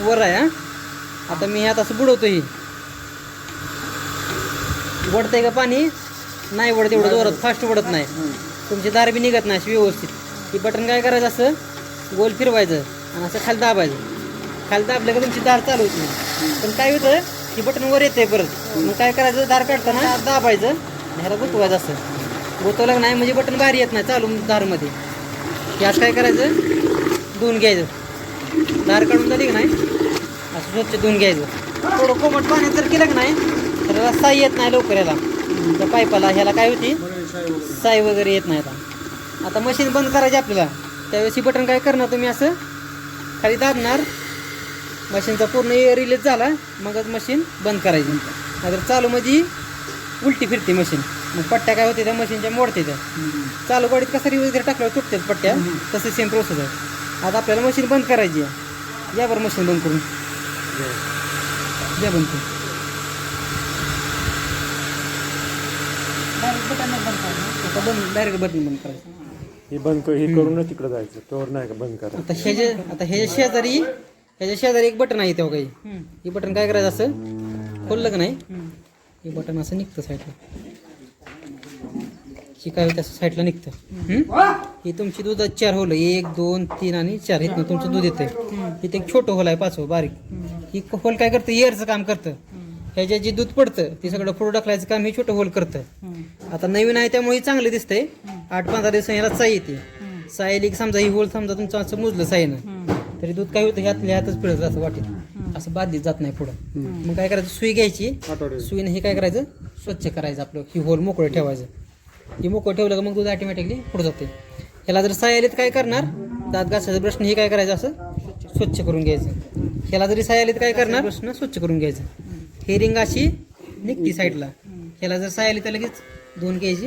वर आहे हा. आता मी ह्यात असं बुडवतो. ही वडतंय का पाणी? नाही वडत एवढं जोरात, फास्ट वडत नाही. तुमची दार बी निघत नाही अशी व्यवस्थित. ही बटन काय करायचं, असं गोल फिरवायचं आणि असं खाली दाबायचं. खाली दाबलं का तुमची दार चालू होत नाही. पण काय होतं, ही बटन वर येते परत. मग काय करायचं, दार काढताना दाबायचं आणि ह्याला गुतवायचं. असं गुतवलं नाही म्हणजे बटन बाहेर येत नाही चालू दारमध्ये. यात काय करायचं, धुवून घ्यायचं. दार काढून झाली की नाही असं स्वच्छ धुवून घ्यायचं. थोडं कोमट पाण्यात जर केलं की नाही तर साई येत नाही लवकर याला, त्या पाईपाला. ह्याला काय होती, साई वगैरे येत नाही. आता मशीन बंद करायची आपल्याला. त्यावेळेस ही बटन काय करणार तुम्ही, असं खाली दाबणार. मशीनचा पूर्ण रिलीज झाला मगच मशीन बंद करायची. नाहीतर चालू म्हणजे उलटी फिरते मशीन. मग पट्ट्या काय होते त्या मशीनच्या मोडते. त्या चालू गाडीत कसा रिवर्स वगैरे टाकल्यावर तुटतात पट्ट्या, तसे सेम प्रोसेस आहे. आता आपल्याला मशीन बंद करायची आहे. या बरं मशीन बंद करून द्या. बंद करून डायरेक्ट बटन बंद करायचं. हे बंद हे करूनच तिकडे जायचं, तोवर नाही का बंद करा. आता ह्याच्या शेजारी एक बटन आहे तेव्हा काही. हे बटन काय करायचं, असं खोललं का नाही हे बटन असं निघतं साईडला. ही काय होतं, असं साईडला निघतं. ही तुमची दुधात 4 होल, 1 2 3 आणि 4. इथनं तुमचं दूध येतं. इथे एक छोटं होल आहे 5वं बारीक. ही होल काय करतं, एअरचं काम करतं. ह्याच्यात जे दूध पडतं ते सगळं पुढं ढकलायचं काम हे छोटं होल करतं. आता नवीन आहे त्यामुळे चांगलं दिसतंय. 8-15 दिवसांनी ह्याला साई येते. साई आली की समजा ही होल समजा तुमचं असं मुजलं साईनं, तरी दूध काय होतं, ह्यातल्या ह्यातच पिळत असं वाटेल, असं बादलीत जात नाही पुढं. मग काय करायचं, सुई घ्यायची. सुईने हे काय करायचं, स्वच्छ करायचं आपलं. ही होल मोकळं ठेवायचं. ही मोकळं ठेवलं का मग दूध ऑटोमॅटिकली पुढे जाते. ह्याला जर साई आली तर काय करणार, दात घासायचं ब्रशने हे काय करायचं, असं स्वच्छ करून घ्यायचं. ह्याला जरी साई आली तर काय करणार, ब्रशनं स्वच्छ करून घ्यायचं. हे रिंग अशी निघती साईडला. ह्याला जर साई आली तर लगेच धुवून घ्यायची.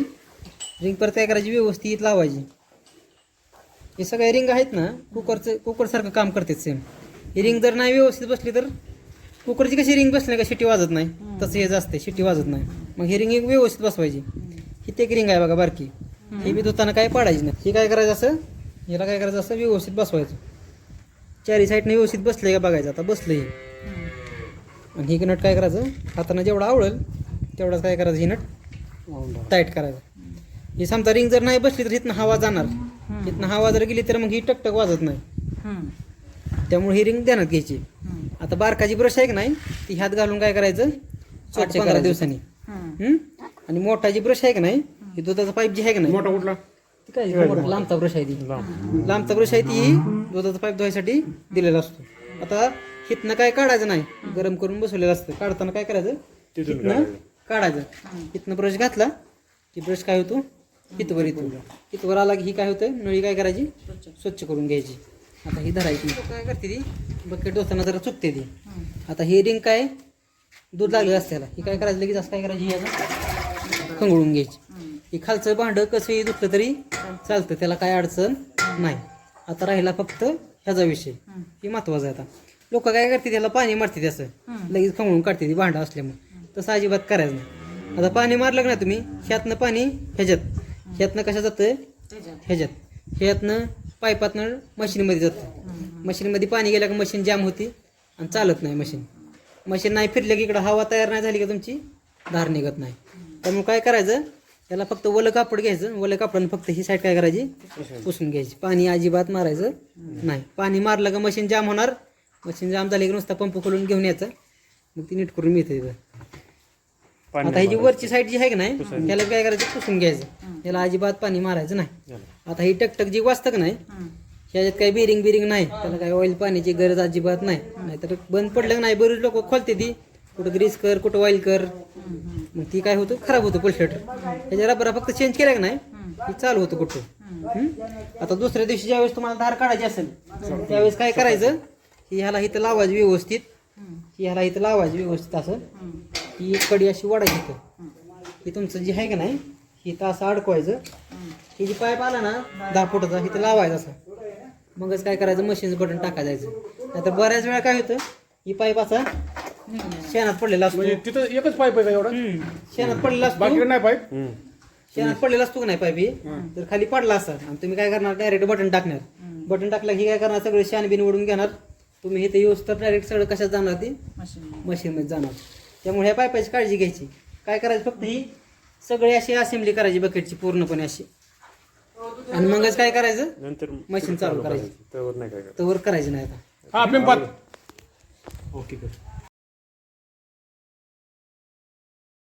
रिंग परत काय करायची, व्यवस्थित लावायची. हे सगळे रिंग आहेत ना, कुकरसारखं काम करतात सेम. ही रिंग जर नाही व्यवस्थित बसली तर, कुकरची कशी रिंग बसली का शिट्टी वाजत नाही, तसं हे जास्त शिट्टी वाजत नाही. मग ही रिंग व्यवस्थित बसवायची. ही ते एक रिंग आहे बघा बारकी, ही बी धुताना काय पाडायची नाही. ही काय करायचं, असं हिला काय करायचं, असं व्यवस्थित बसवायचं. 4 साईडने व्यवस्थित बसले का बघायचं. आता बसलं हे. आणि ही नट काय करायचं, हाताने जेवढं आवडेल तेवढाच काय करायचं, ही नट टाईट करायचं. ही समजा रिंग जर नाही बसली तर इथनं हवा जाणार. इथनं हवा जर गेली तर मग ही टकटक वाजत नाही. त्यामुळे ही रिंग ध्यानात घ्यायची. आता बारकाची ब्रश आहे की नाही ती ह्यात घालून काय करायचं, 8-15 दिवसांनी. आणि मोठाची ब्रश आहे की नाही, ही दुधाचा पाईप जी आहे की नाही, मोठा कुठला, ती काय लांबचा ब्रश आहे. ती लांबचा ब्रश आहे, ती दुधाचा पाईप धुवायसाठी दिलेला असतो. आता हिथनं काय काढायचं नाही, गरम करून बसवलेलं असतं. काढताना काय करायचं, हिथनं काढायचं. हिथनं ब्रश घातला की ब्रश काय होतो, हितवर येतो. हितवर आला की ही काय होतं, नळी काय करायची, स्वच्छ करून घ्यायची. आता ही धरायची. काय करते ती, बकेट धुताना जरा चुकते ती. आता ही रिंग काय दूध लागलेलं असते त्याला, ही काय करायचं लगेच असं काय करायची, याचं खंगळून घ्यायची. ही खालचं भांडं कसंही धुतलं तरी चालतं, त्याला काय अडचण नाही. आता राहिला फक्त ह्याचा विषय, ही महत्वाचं आहे. आता लोक काय करते, त्याला पाणी मारते त्याचं लगेच खंगळून काढते ती भांडं असल्यामुळे. तसं अजिबात करायचं नाही. आता पाणी मारलं का नाही तुम्ही, ह्यातनं पाणी ह्यातनं कशा जातं, ह्यातनं पाईपातनं मशीनमध्ये जातं. मशीनमध्ये पाणी गेलं का मशीन जाम होती आणि चालत नाही. मशीन नाही फिरलं की इकडं हवा तयार नाही झाली का तुमची धार निघत नाही. त्यामुळे काय करायचं, त्याला फक्त ओलं कापड घ्यायचं. ओलं कापडानं फक्त ही साईड काय करायची, पुसून घ्यायची. पाणी अजिबात मारायचं नाही. पाणी मारलं का मशीन जाम होणार. मशीन जाम झाली की नुसता पंप खोलून घेऊन यायचं, मग ती नीट करून मिळते. आता ही जी वरची साईड जी आहे की नाही, त्याला काय करायचं, पुसून घ्यायचं. याला अजिबात पाणी मारायचं नाही. आता ही टकटक जी वाजतं का नाही, ह्याच्यात काही बिरिंग नाही, त्याला काही ऑइल पाण्याची गरज अजिबात नाही. नाहीतर बंद पडलं का नाही, बरेच लोक खोलते ती, कुठं ग्रीस कर कुठं ऑइल कर, मग ती काय होतं, खराब होतं पल्सेटर. ह्याच्या रबरा फक्त चेंज केला का नाही, ती चालू होतं कुठं. आता दुसऱ्या दिवशी ज्यावेळेस तुम्हाला धार काढायची असेल त्यावेळेस काय करायचं, ही ह्याला इथं लावायची व्यवस्थित. असं ही एक कडी अशी वाढायची. ही तुमचं जे आहे का नाही, ही तर असं अडकवायचं. ही जी पाईप आला ना 10 फुटाचा, इथं लावायचं असं. मगच काय करायचं, मशीनचं बटन टाकायचं. नाहीतर बऱ्याच वेळा काय होतं, ही पाईप असा शेणात पडलेला असतो. तिथं एकच पाईप आहे एवढा, शेणात पडलेला असतो, बाकी नाही पाईप. शेणात पडलेला असतो का नाही पाईप, ही तर खाली पडला असतात आणि तुम्ही काय करणार, डायरेक्ट बटन टाकणार. बटन टाकलं की काय करणार, सगळे शेण बिन ओढून घेणार तुम्ही इथे येऊस तर डायरेक्ट सगळं कशात जाणार ती मशीन मशीनमध्ये जाणार. त्यामुळे ह्या पाईपाची काळजी घ्यायची. काय करायचं फक्त ही सगळी अशी असेंब्ली करायची बकेटची पूर्णपणे अशी, आणि मगच काय करायचं नंतर मशीन चालू करायची. त्यावर नाही काय करायचं. तर वर करायची नाही आता. हा पिंपत ओके कर